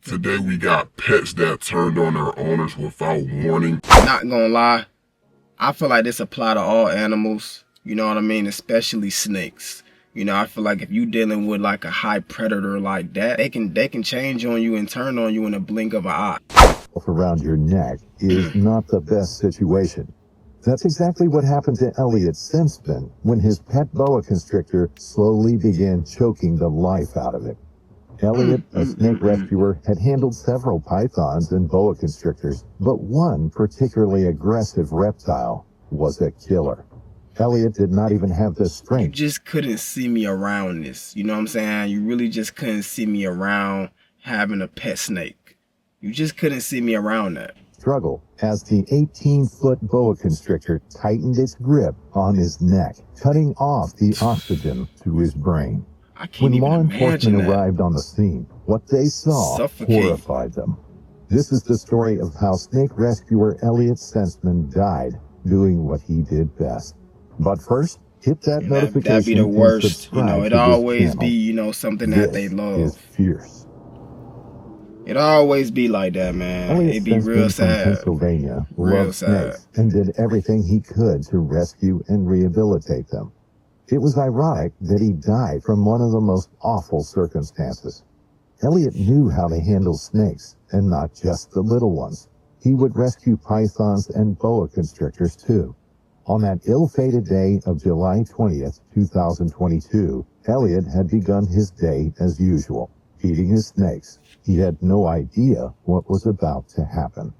Today we got pets that turned on their owners without warning. Not gonna lie, I feel like this apply to all animals, you know what I mean, especially snakes. You know, I feel like if you dealing with like a high predator like that, they can change on you and turn on you in a blink of an eye. Around your neck is not the best situation. That's exactly what happened to Elliot Simpson when his pet boa constrictor slowly began choking the life out of him. Elliot, a snake rescuer, had handled several pythons and boa constrictors, but one particularly aggressive reptile was a killer. Elliot did not even have the strength. You just couldn't see me around this. You know what I'm saying? You really just couldn't see me around having a pet snake. You just couldn't see me around that. Struggle as the 18-foot boa constrictor tightened its grip on his neck, cutting off the oxygen to his brain. When law enforcement arrived on the scene, what they saw horrified them. This is the story of how snake rescuer Elliot Simpson died doing what he did best. But first, hit that notification. That'd be the worst. You know, it always channel. be, you know, something that they love. Is fierce. It always be like that, man. Elliot It'd be real sad. From Pennsylvania Real loved sad. snakes and did everything he could to rescue and rehabilitate them. It was ironic that he died from one of the most awful circumstances. Elliot knew how to handle snakes, and not just the little ones. He would rescue pythons and boa constrictors too. On that ill-fated day of July 20th, 2022, Elliot had begun his day as usual, feeding his snakes. He had no idea what was about to happen.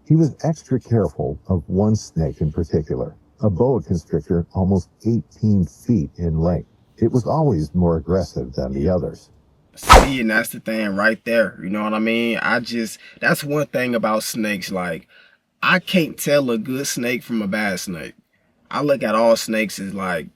He was extra careful of one snake in particular, a boa constrictor almost 18 feet in length. It was always more aggressive than the others. See, and that's the thing right there. You know what I mean? That's one thing about snakes. Like, I can't tell a good snake from a bad snake. I look at all snakes as like,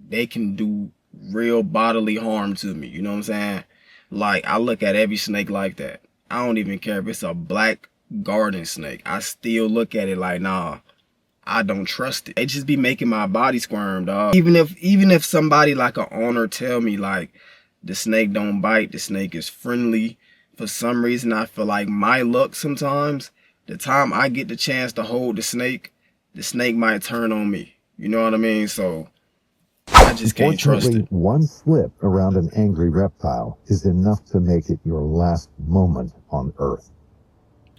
they can do real bodily harm to me. You know what I'm saying? Like, I look at every snake like that. I don't even care if it's a black garden snake. I still look at it like, nah, I don't trust it. They just be making my body squirm, dog. Even if somebody like an owner tell me like the snake don't bite, the snake is friendly, for some reason I feel like my luck sometimes, the time I get the chance to hold the snake might turn on me. You know what I mean? So I just can't trust it. One slip around an angry reptile is enough to make it your last moment on Earth.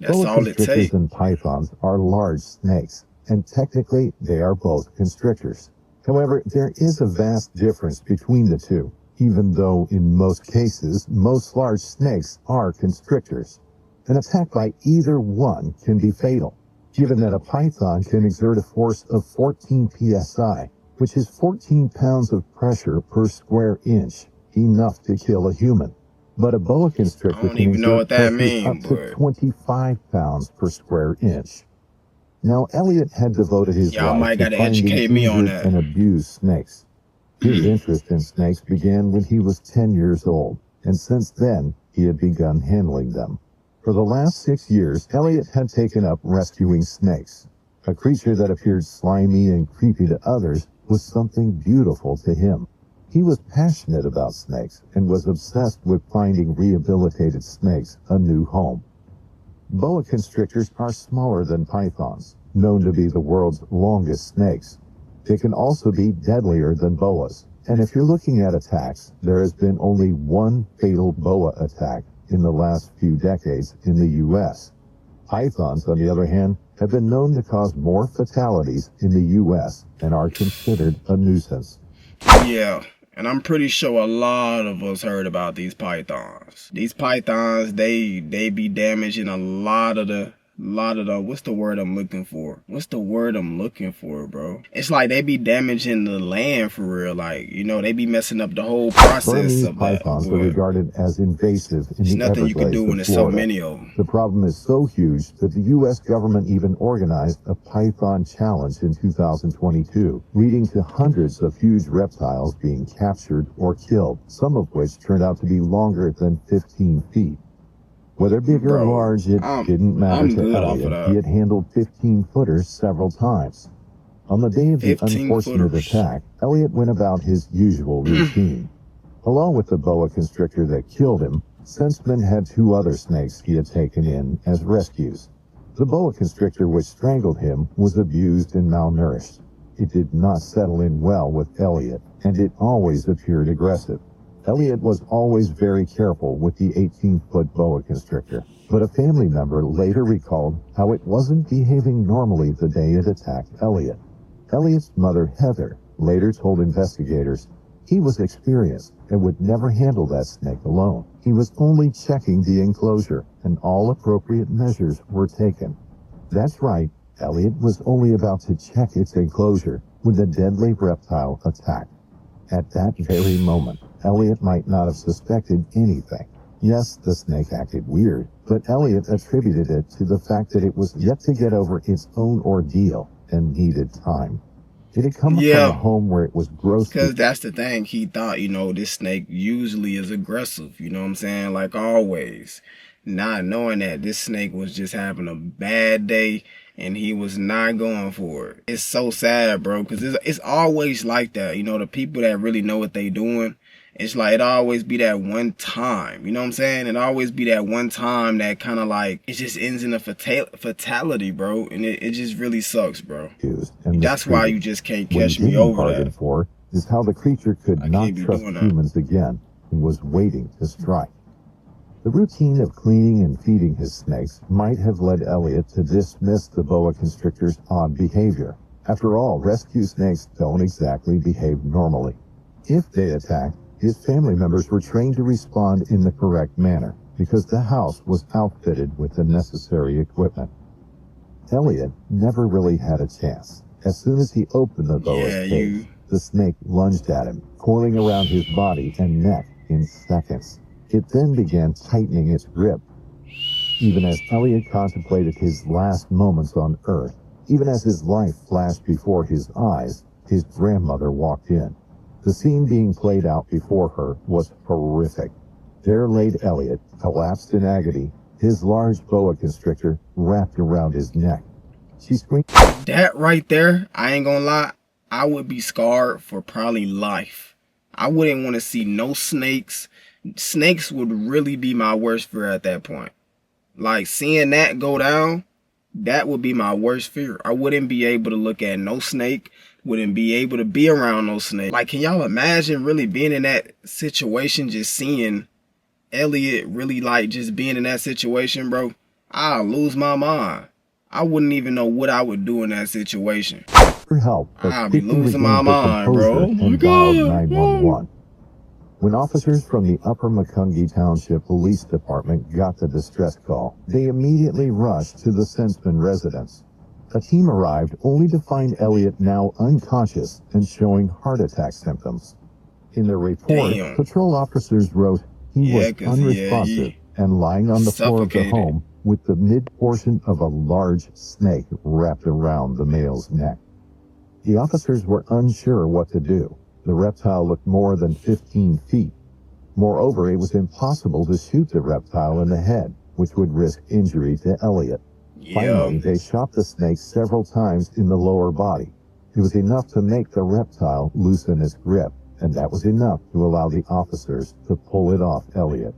That's all it takes. And pythons are large snakes, and technically they are both constrictors. However, there is a vast difference between the two, even though in most cases, most large snakes are constrictors. An attack by either one can be fatal, given that a python can exert a force of 14 psi, which is 14 pounds of pressure per square inch, enough to kill a human. But a boa constrictor can exert pressure up to 25 pounds per square inch. Now, Elliot had devoted his life to finding injured and abused snakes. His interest in snakes began when he was 10 years old, and since then, he had begun handling them. For the last 6 years, Elliot had taken up rescuing snakes. A creature that appeared slimy and creepy to others was something beautiful to him. He was passionate about snakes and was obsessed with finding rehabilitated snakes a new home. Boa constrictors are smaller than pythons, known to be the world's longest snakes. They can also be deadlier than boas. And if you're looking at attacks, there has been only one fatal boa attack in the last few decades in the U.S. Pythons, on the other hand, have been known to cause more fatalities in the U.S. and are considered a nuisance. Yeah, and I'm pretty sure a lot of us heard about these pythons. These pythons, they be damaging a lot of the, what's the word I'm looking for? Bro? It's like they be damaging the land for real. Like, you know, they be messing up the whole process of that. Pythons are regarded as invasive in the Everglades. There's nothing you can do when there's so many of them. The problem is so huge that the U.S. government even organized a python challenge in 2022, leading to hundreds of huge reptiles being captured or killed, some of which turned out to be longer than 15 feet. Whether big or large, it didn't matter to Elliot. He had handled 15-footers several times. On the day of the unfortunate attack, Elliot went about his usual routine. Along with the boa constrictor that killed him, Senseman had 2 other snakes he had taken in as rescues. The boa constrictor which strangled him was abused and malnourished. It did not settle in well with Elliot, and it always appeared aggressive. Elliot was always very careful with the 18-foot boa constrictor, but a family member later recalled how it wasn't behaving normally the day it attacked Elliot. Elliot's mother, Heather, later told investigators he was experienced and would never handle that snake alone. He was only checking the enclosure, and all appropriate measures were taken. That's right, Elliot was only about to check its enclosure when the deadly reptile attacked. At that very moment, Elliot might not have suspected anything. Yes, the snake acted weird, but Elliot attributed it to the fact that it was yet to get over its own ordeal and needed time. It had come from a home where it was gross. Because that's the thing. He thought, this snake usually is aggressive. You know what I'm saying? Like always. Not knowing that this snake was just having a bad day and he was not going for it. It's so sad, bro, because it's always like that. The people that really know what they doing, it's like it always be that one time. You know what I'm saying? It always be that one time that kind of like it just ends in a fatality, bro. And it just really sucks, bro. And that's why you just can't catch me over that. For is how the creature could not trust humans again and was waiting to strike. The routine of cleaning and feeding his snakes might have led Elliot to dismiss the boa constrictor's odd behavior. After all, rescue snakes don't exactly behave normally. If they attacked, his family members were trained to respond in the correct manner because the house was outfitted with the necessary equipment. Elliot never really had a chance. As soon as he opened the boa's cage, the snake lunged at him, coiling around his body and neck in seconds. It then began tightening its grip. Even as Elliot contemplated his last moments on Earth, even as his life flashed before his eyes, his grandmother walked in. The scene being played out before her was horrific. There laid Elliot, collapsed in agony, his large boa constrictor wrapped around his neck. She screamed. That right there, I ain't gonna lie, I would be scarred for probably life. I wouldn't want to see no snakes. Snakes would really be my worst fear at that point. Like seeing that go down, that would be my worst fear. I wouldn't be able to look at no snake, wouldn't be able to be around no snake. Like, can y'all imagine really being in that situation, just seeing Elliot really like just being in that situation, bro? I'll lose my mind. I wouldn't even know what I would do in that situation. For help, I'll be losing my mind, bro. Oh my God. 911. When officers from the Upper Macungie Township Police Department got the distress call, they immediately rushed to the Senseman residence. A team arrived only to find Elliot now unconscious and showing heart attack symptoms. In their report, patrol officers wrote he was unresponsive and lying on the floor of the home with the mid-portion of a large snake wrapped around the male's neck. The officers were unsure what to do. The reptile looked more than 15 feet. Moreover, it was impossible to shoot the reptile in the head, which would risk injury to Elliot. Finally, they shot the snake several times in the lower body. It was enough to make the reptile loosen its grip, and that was enough to allow the officers to pull it off Elliot.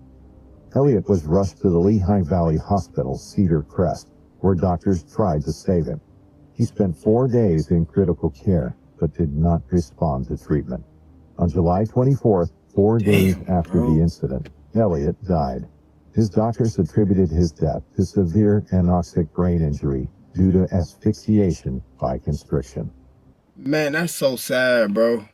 Elliot was rushed to the Lehigh Valley Hospital, Cedar Crest, where doctors tried to save him. He spent 4 days in critical care, but did not respond to treatment. On July 24th, 4 days after the incident, Elliot died. His doctors attributed his death to severe anoxic brain injury due to asphyxiation by constriction. Man, that's so sad, bro.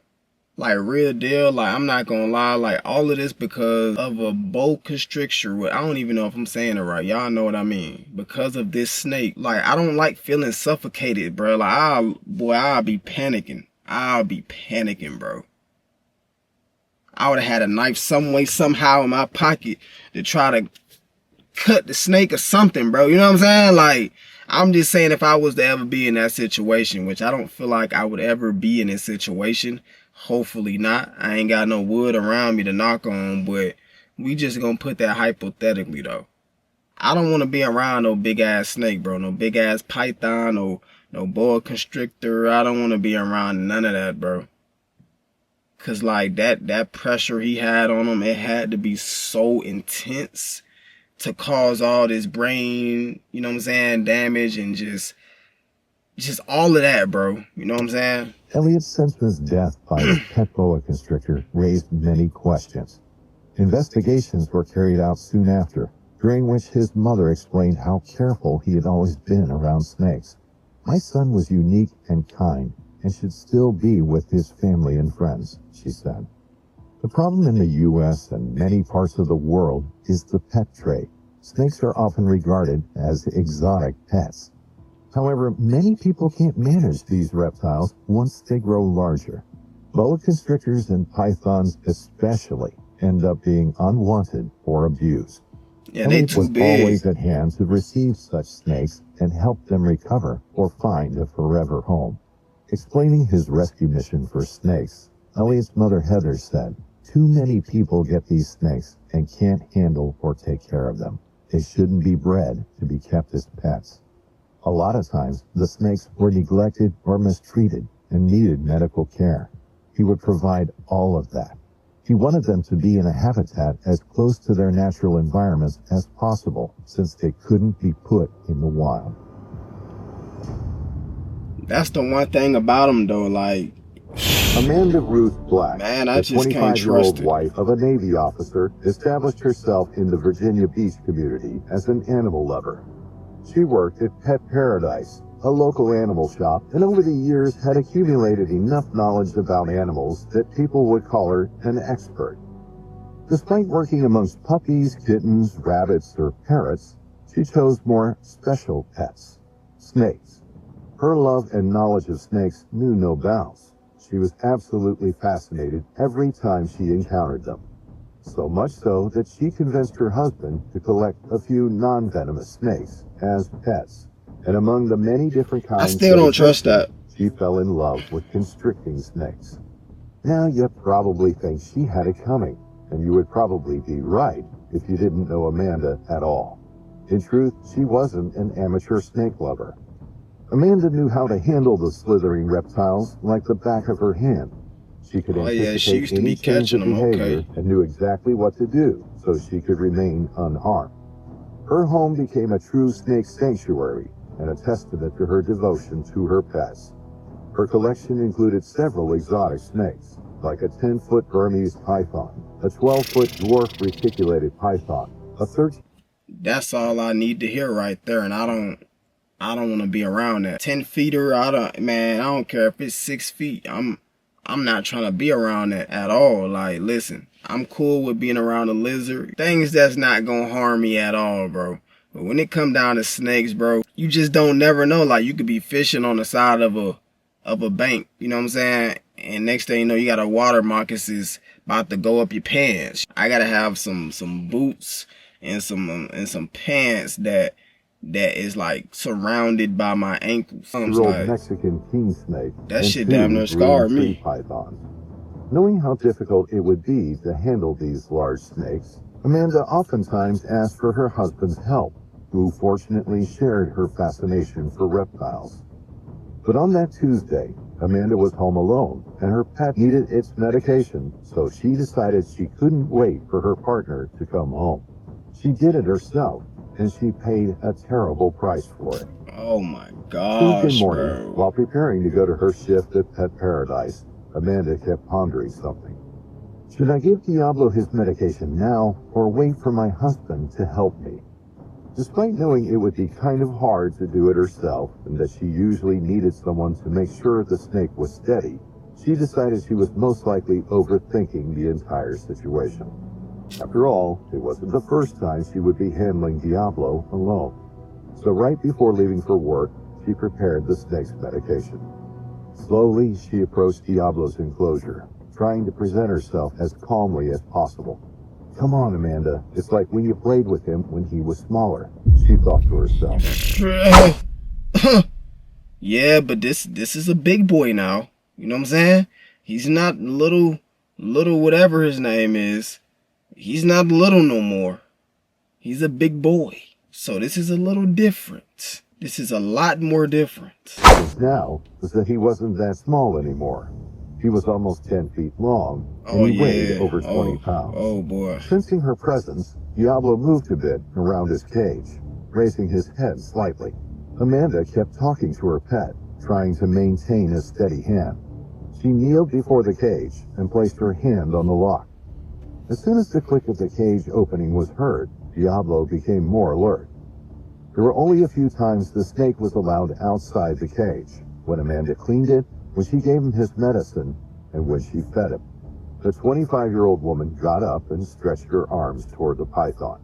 Like, real deal. Like, I'm not gonna lie. Like, all of this because of a boa constrictor. I don't even know if I'm saying it right. Y'all know what I mean. Because of this snake. Like, I don't like feeling suffocated, bro. Like, I'll be panicking. I'll be panicking, bro. I would have had a knife some way, somehow in my pocket to try to cut the snake or something, bro. You know what I'm saying? Like, I'm just saying if I was to ever be in that situation, which I don't feel like I would ever be in this situation. Hopefully not. I ain't got no wood around me to knock on, but we just gonna put that hypothetically, though. I don't want to be around no big-ass snake, bro. No big-ass python, no boa constrictor. I don't want to be around none of that, bro. Cause like that pressure he had on him, it had to be so intense to cause all this brain, you know what I'm saying, damage and just all of that, bro. You know what I'm saying? Elliot Simpson's death by the pet boa constrictor raised many questions. Investigations were carried out soon after, during which his mother explained how careful he had always been around snakes. My son was unique and kind, and should still be with his family and friends, she said. The problem in the U.S. and many parts of the world is the pet trade. Snakes are often regarded as exotic pets. However, many people can't manage these reptiles once they grow larger. Boa constrictors and pythons especially end up being unwanted or abused. Yeah, they too was big. Always at hand to receive such snakes and help them recover or find a forever home. Explaining his rescue mission for snakes, Elliot's mother Heather said, "Too many people get these snakes and can't handle or take care of them. They shouldn't be bred to be kept as pets." A lot of times, the snakes were neglected or mistreated and needed medical care. He would provide all of that. He wanted them to be in a habitat as close to their natural environments as possible, since they couldn't be put in the wild. That's the one thing about him, though. Like, Amanda Ruth Black, man, I the just can't 25-year-old trust it. wife of a Navy officer, established herself in the Virginia Beach community as an animal lover. She worked at Pet Paradise, a local animal shop, and over the years had accumulated enough knowledge about animals that people would call her an expert. Despite working amongst puppies, kittens, rabbits, or parrots, she chose more special pets, snakes. Her love and knowledge of snakes knew no bounds. She was absolutely fascinated every time she encountered them. So much so that she convinced her husband to collect a few non-venomous snakes as pets. And among the many different kinds, I still don't trust that. She fell in love with constricting snakes. Now you probably think she had it coming, and you would probably be right if you didn't know Amanda at all. In truth, she wasn't an amateur snake lover. Amanda knew how to handle the slithering reptiles like the back of her hand. She could anticipate she used to be any change of catching them, behavior okay. and knew exactly what to do so she could remain unharmed. Her home became a true snake sanctuary and a testament to her devotion to her pets. Her collection included several exotic snakes, like a 10-foot Burmese python, a 12-foot dwarf reticulated python, a 13... That's all I need to hear right there, and I don't want to be around that. 10-feeter, I don't care if it's 6 feet. I'm not trying to be around that at all. Like, listen, I'm cool with being around a lizard. Things that's not gonna harm me at all, bro. But when it come down to snakes, bro, you just don't never know. Like, you could be fishing on the side of a bank, you know what I'm saying? And next thing you know, you got a water moccasins about to go up your pants. I gotta have some boots and some pants that is like surrounded by my ankles. Like, Mexican king snake. that shit damn near scarred me. Pythons. Knowing how difficult it would be to handle these large snakes, Amanda oftentimes asked for her husband's help, who fortunately shared her fascination for reptiles. But on that Tuesday, Amanda was home alone, and her pet needed its medication, so she decided she couldn't wait for her partner to come home. She did it herself, and she paid a terrible price for it. Oh my gosh, Tuesday morning, bro. while preparing to go to her shift at Pet Paradise, Amanda kept pondering something. Should I give Diablo his medication now, or wait for my husband to help me? Despite knowing it would be kind of hard to do it herself, and that she usually needed someone to make sure the snake was steady, she decided she was most likely overthinking the entire situation. After all, it wasn't the first time she would be handling Diablo alone. So right before leaving for work, she prepared the snake's medication. Slowly, she approached Diablo's enclosure, trying to present herself as calmly as possible. Come on, Amanda. It's like when you played with him when he was smaller, she thought to herself. Yeah, but this is a big boy now. You know what I'm saying? He's not little whatever his name is. He's not little no more. He's a big boy. So this is a little different. This is a lot more different. Now was that he wasn't that small anymore. He was almost 10 feet long, and Oh he weighed yeah. over 20 pounds. Oh boy. Sensing her presence, Diablo moved a bit around his cage, raising his head slightly. Amanda kept talking to her pet, trying to maintain a steady hand. She kneeled before the cage and placed her hand on the lock. As soon as the click of the cage opening was heard, Diablo became more alert. There were only a few times the snake was allowed outside the cage, when Amanda cleaned it, when she gave him his medicine, and when she fed him. The 25-year-old woman got up and stretched her arms toward the python.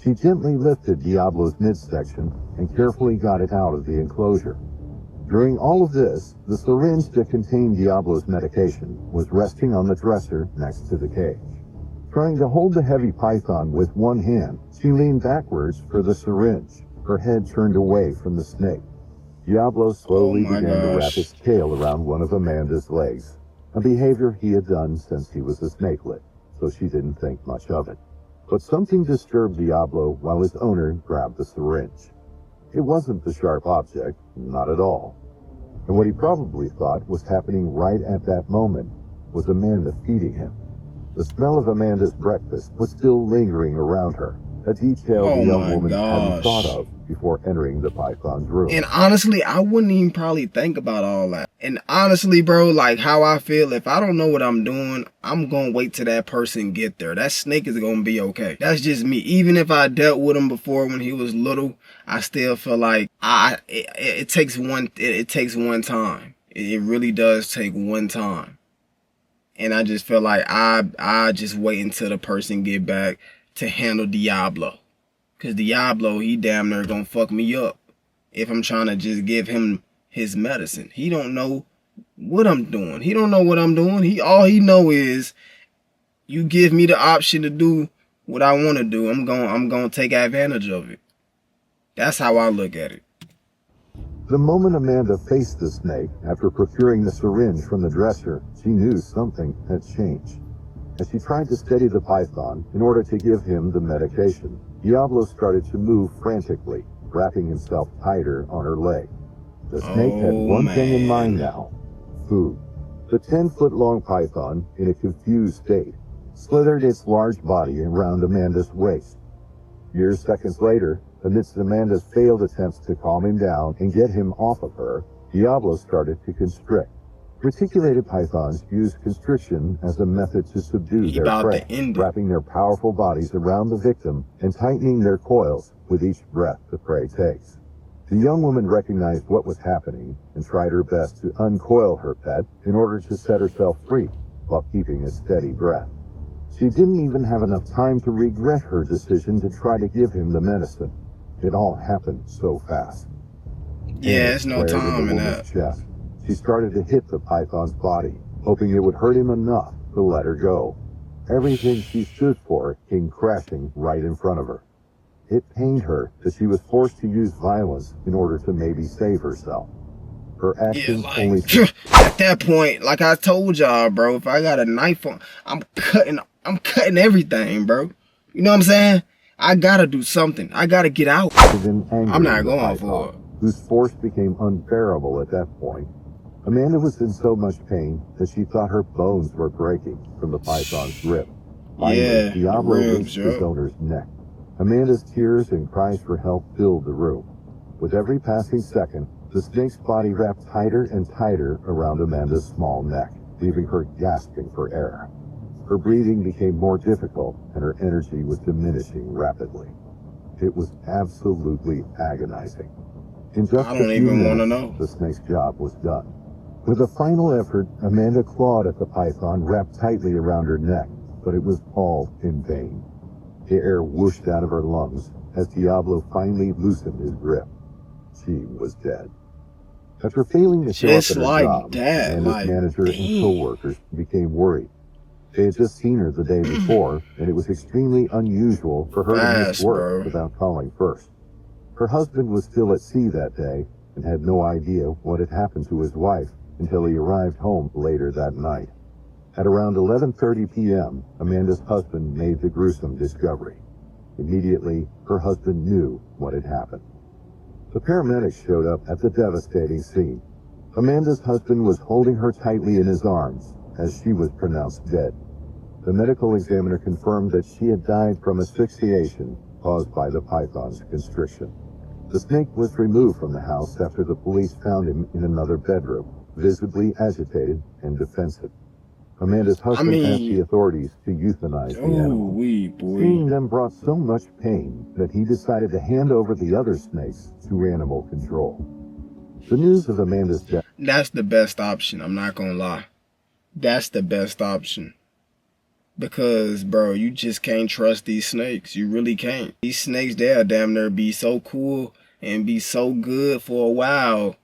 She gently lifted Diablo's midsection and carefully got it out of the enclosure. During all of this, the syringe that contained Diablo's medication was resting on the dresser next to the cage. Trying to hold the heavy python with one hand, she leaned backwards for the syringe, her head turned away from the snake. Diablo slowly began to wrap his tail around one of Amanda's legs, a behavior he had done since he was a snakelet, so she didn't think much of it. But something disturbed Diablo while his owner grabbed the syringe. It wasn't the sharp object, not at all. And what he probably thought was happening right at that moment was Amanda feeding him. The smell of Amanda's breakfast was still lingering around her, a detail the young woman hadn't thought of before entering the python's room. And honestly, I wouldn't even probably think about all that. And honestly, bro, like how I feel, if I don't know what I'm doing, I'm going to wait till that person get there. That snake is going to be okay. That's just me. Even if I dealt with him before when he was little, I still feel like it takes one time. It really does take one time. And I just feel like I just wait until the person get back to handle Diablo. Because Diablo, he damn near gonna fuck me up if I'm trying to just give him his medicine. He don't know what I'm doing. He don't know what I'm doing. All he know is you give me the option to do what I want to do. I'm gonna take advantage of it. That's how I look at it. The moment Amanda faced the snake after procuring the syringe from the dresser, she knew something had changed. As she tried to steady the python in order to give him the medication, Diablo started to move frantically, wrapping himself tighter on her leg. The snake had one thing in mind now: food. The 10-foot-long python, in a confused state, slithered its large body around Amanda's waist. Mere seconds later, amidst Amanda's failed attempts to calm him down and get him off of her, Diablo started to constrict. Reticulated pythons use constriction as a method to subdue their prey, wrapping their powerful bodies around the victim and tightening their coils with each breath the prey takes. The young woman recognized what was happening and tried her best to uncoil her pet in order to set herself free while keeping a steady breath. She didn't even have enough time to regret her decision to try to give him the medicine. It all happened so fast. Yeah, there's no time in that. Chest. She started to hit the python's body, hoping it would hurt him enough to let her go. Everything she stood for came crashing right in front of her. It pained her that she was forced to use violence in order to maybe save herself. Her actions only... At that point, like I told y'all, bro, if I got a knife on, I'm cutting everything, bro. You know what I'm saying? I gotta do something. I gotta get out. I'm not going for it. Whose force became unbearable at that point. Amanda was in so much pain that she thought her bones were breaking from the python's grip. Finally, Diablo reached his owner's neck. Amanda's tears and cries for help filled the room. With every passing second, the snake's body wrapped tighter and tighter around Amanda's small neck, leaving her gasping for air. Her breathing became more difficult, and her energy was diminishing rapidly. It was absolutely agonizing. In just a few minutes, the snake's job was done. With a final effort, Amanda clawed at the python wrapped tightly around her neck, but it was all in vain. The air whooshed out of her lungs as Diablo finally loosened his grip. She was dead. After failing to show up at her job, Amanda's manager and co-workers became worried. They had just seen her the day before, and it was extremely unusual for her to miss work without calling first. Her husband was still at sea that day and had no idea what had happened to his wife until he arrived home later that night. At around 11:30 p.m., Amanda's husband made the gruesome discovery. Immediately, her husband knew what had happened. The paramedics showed up at the devastating scene. Amanda's husband was holding her tightly in his arms as she was pronounced dead. The medical examiner confirmed that she had died from asphyxiation caused by the python's constriction. The snake was removed from the house after the police found him in another bedroom, visibly agitated and defensive. Amanda's husband asked the authorities to euthanize the animal. Seeing them brought so much pain that he decided to hand over the other snakes to animal control. The news of Amanda's death. That's the best option, I'm not gonna lie. That's the best option. Because, bro, you just can't trust these snakes. You really can't. These snakes, they'll damn near be so cool and be so good for a while.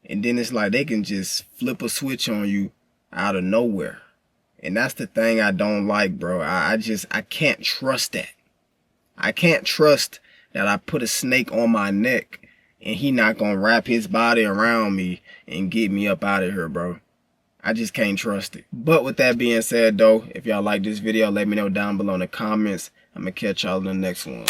And then it's like they can just flip a switch on you out of nowhere. And that's the thing I don't like, bro. I can't trust that. I can't trust that I put a snake on my neck and he not gonna wrap his body around me and get me up out of here, bro. I just can't trust it. But with that being said, though, if y'all like this video, let me know down below in the comments. I'm gonna catch y'all in the next one.